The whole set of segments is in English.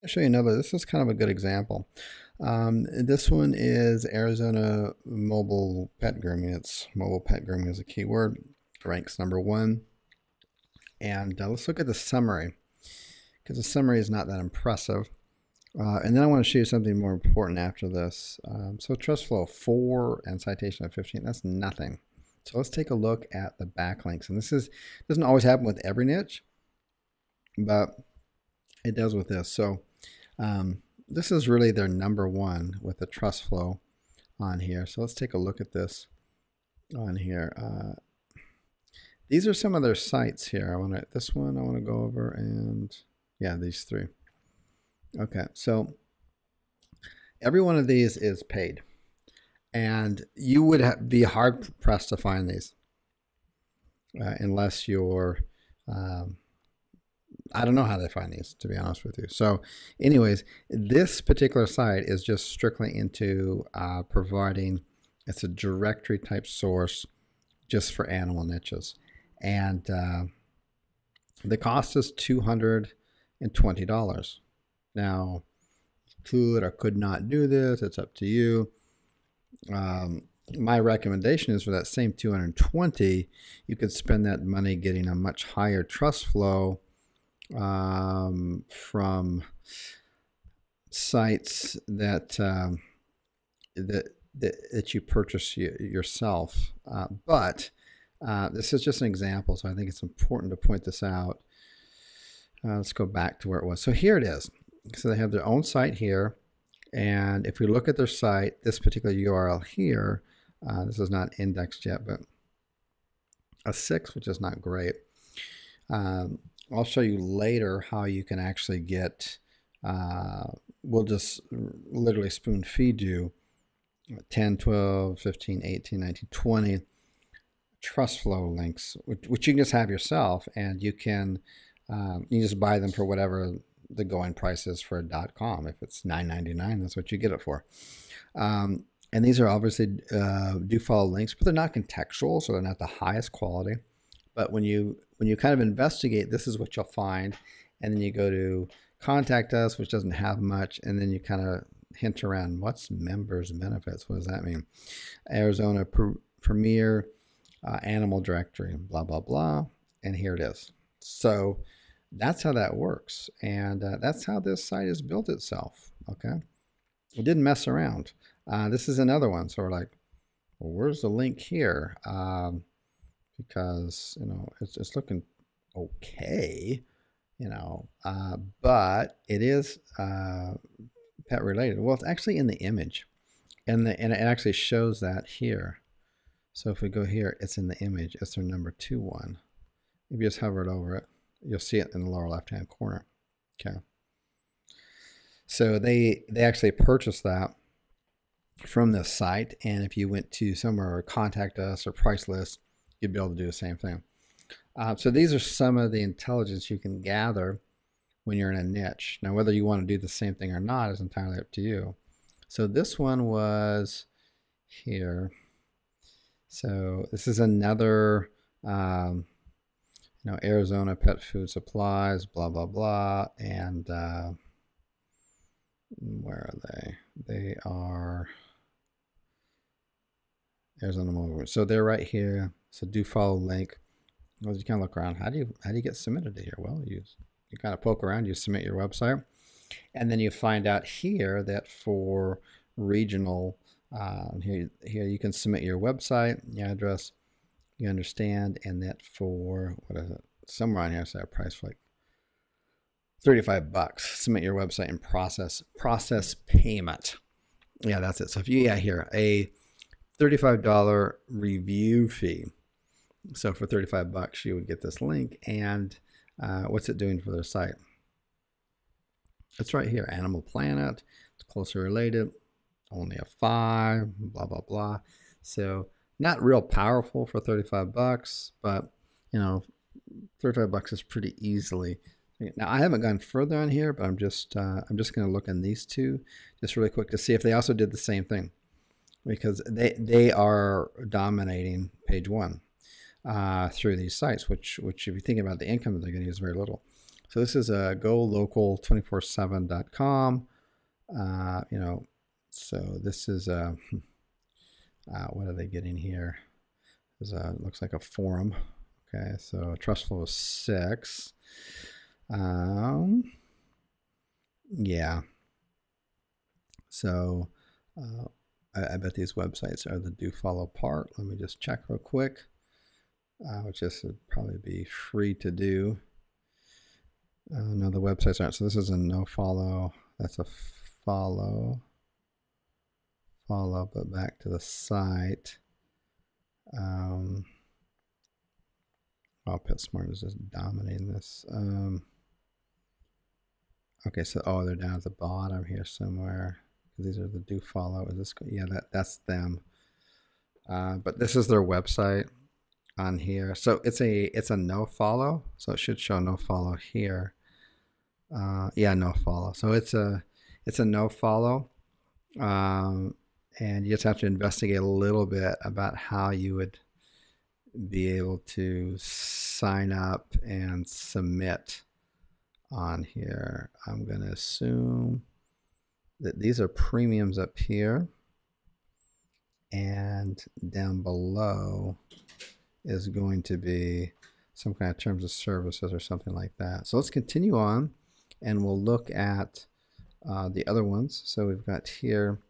I'll show you another. This is kind of a good example. This one is Arizona mobile pet grooming. It's mobile pet grooming as a keyword. Ranks #1. And let's look at the summary, because the summary is not that impressive. And then I want to show you something more important after this. So trust flow 4 and citation of 15, that's nothing. So let's take a look at the backlinks. And this doesn't always happen with every niche, but it does with this. So this is really their #1 with the trust flow on here. So let's take a look at this on here. These are some of their sites here. This one I want to go over, and yeah, these 3. Okay, so every one of these is paid, and you would be hard pressed to find these unless you're I don't know how they find these, to be honest with you. So anyways, this particular site is just strictly into providing, it's a directory type source just for animal niches. And the cost is $220. Now, could or could not do this, it's up to you. My recommendation is for that same $220, you could spend that money getting a much higher trust flow from sites that that you purchase yourself. But this is just an example, so I think it's important to point this out. Let's go back to where it was. So here it is. So they have their own site here, and if we look at their site, this particular URL here, this is not indexed yet, but a 6, which is not great. I'll show you later how you can actually get, we'll just literally spoon feed you 10, 12, 15, 18, 19, 20 trust flow links, which you can just have yourself, and you can you just buy them for whatever the going price is for a .com. If it's $9.99, that's what you get it for. And these are obviously do follow links, but they're not contextual, so they're not the highest quality. But when you kind of investigate, this is what you'll find, and then you go to contact us, which doesn't have much, and then you kind of hint around what's members benefits. What does that mean? Arizona Premier Animal Directory, blah blah blah, and here it is. So that's how that works, and that's how this site has built itself. Okay, it didn't mess around. This is another one. So we're like, well, where's the link here? Because it's looking okay, but it is pet related. Well, it's actually in the image, and it actually shows that here. So if we go here, it's in the image. It's their #2 one. If you just hover it over it, you'll see it in the lower left hand corner. Okay. So they actually purchased that from this site, and if you went to somewhere or contact us or price list, you'd be able to do the same thing. So these are some of the intelligence you can gather when you're in a niche. Now, whether you want to do the same thing or not is entirely up to you. So this one was here. So this is another, Arizona pet food supplies, blah, blah, blah. And where are they? They are Arizona mobile. So they're right here. So do follow link. Well, you kind of look around. How do you get submitted to here? Well, you kind of poke around. You submit your website, and then you find out here that for regional, here you can submit your website, your address, you understand, and that for what is it? Somewhere on here, so a price for like $35. Submit your website and process payment. Yeah, that's it. So if you here a $35 review fee. So for $35, you would get this link, and what's it doing for their site? It's right here, Animal Planet. It's closely related. Only a 5. Blah blah blah. So not real powerful for $35, but $35 is pretty easily. Now I haven't gone further on here, but I'm just going to look in these two just really quick to see if they also did the same thing, because they are dominating page 1 through these sites, which if you think about the income that they're going to use, very little. So this is a golocal247.com. You know, so this is what are they getting here? Looks like a forum. Okay, so trust flow is 6. Yeah. So I bet these websites are the do follow part. Let me just check real quick, which this would probably be free to do. No, the websites aren't. So this is a no follow. That's a follow, but back to the site. PetSmart is just dominating this. Okay, so they're down at the bottom here somewhere. These are the do follow. Is this? Yeah, that's them. But this is their website on here. So it's a no follow. So it should show no follow here. Yeah, no follow. So it's a no follow. And you just have to investigate a little bit about how you would be able to sign up and submit on here. I'm going to assume that these are premiums up here, and down below is going to be some kind of terms of services or something like that. So let's continue on, and we'll look at the other ones. So we've got here.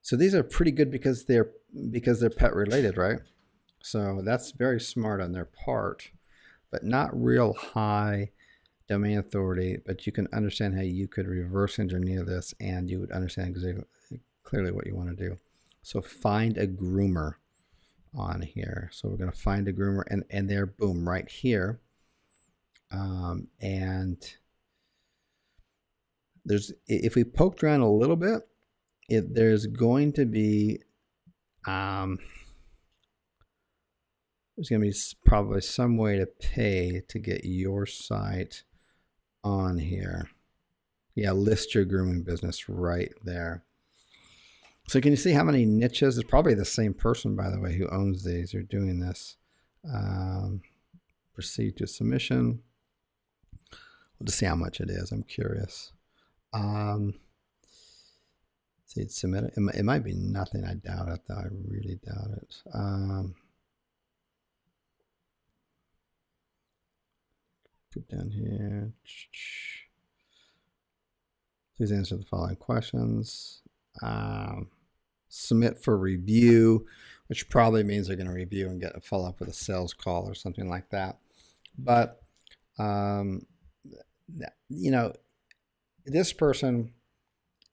So these are pretty good because they're pet related, right? So that's very smart on their part, but not real high domain authority. But you can understand how you could reverse engineer this, and you would understand exactly clearly what you want to do. So find a groomer on here. So we're going to find a groomer, and they're boom right here. And if we poked around a little bit, there's going to be probably some way to pay to get your site on here. Yeah, list your grooming business right there. So can you see how many niches? It's probably the same person, by the way, who owns these or doing this. Proceed to submission. We'll just see how much it is. I'm curious. So you'd submit it. It might be nothing. I doubt it, though. I really doubt it. Put down here. Please answer the following questions. Submit for review, which probably means they're going to review and get a follow up with a sales call or something like that. But you know, this person,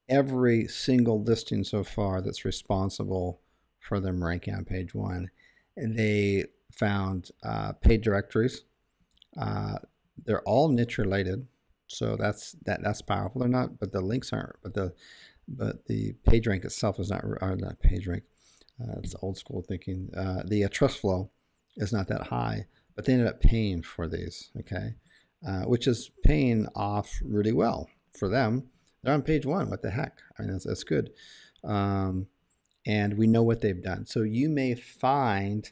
every single listing so far that's responsible for them ranking on page 1, they found paid directories. They're all niche related, so that's powerful. They're not, but the links aren't. But the page rank itself is not page rank. It's old school thinking. The trust flow is not that high, but they ended up paying for these. Okay, which is paying off really well for them. They're on page 1. What the heck? I mean, that's good. And we know what they've done. So you may find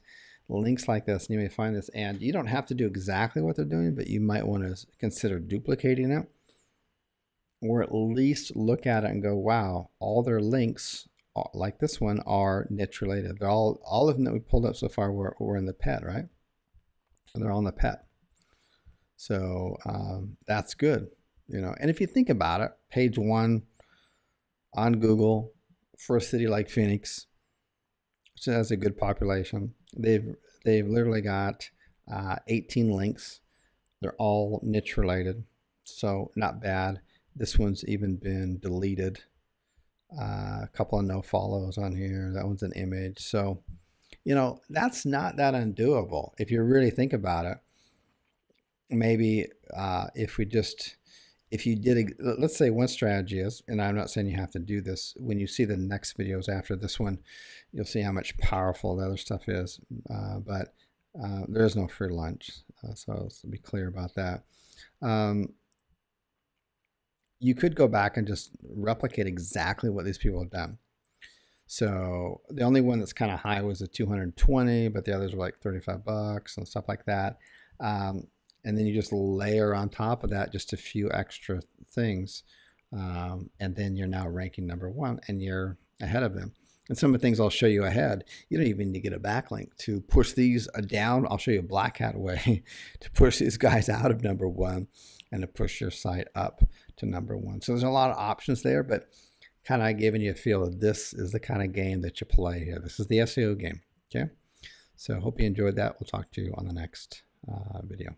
links like this, and you may find this, and you don't have to do exactly what they're doing, but you might want to consider duplicating it, or at least look at it and go, wow, all their links, like this one, are niche related. They're all of them that we pulled up so far were in the pet, right? And they're all in the pet. So that's good. You know, and if you think about it, page 1 on Google for a city like Phoenix, which has a good population, they've literally got 18 links. They're all niche related, so not bad. This one's even been deleted. A couple of no follows on here. That one's an image. So, you know, that's not that undoable if you really think about it. Maybe if you did, let's say one strategy is, and I'm not saying you have to do this, when you see the next videos after this one, you'll see how much powerful the other stuff is. But there is no free lunch. So let's be clear about that. You could go back and just replicate exactly what these people have done. So the only one that's kind of high was a 220, but the others were like $35 and stuff like that. And and then you just layer on top of that just a few extra things, and then you're now ranking number 1 and you're ahead of them. And some of the things I'll show you ahead, you don't even need to get a backlink to push these down. I'll show you a black hat way to push these guys out of number 1 and to push your site up to number 1. So there's a lot of options there, but kind of giving you a feel of this is the kind of game that you play here. This is the SEO game, okay? So hope you enjoyed that. We'll talk to you on the next video.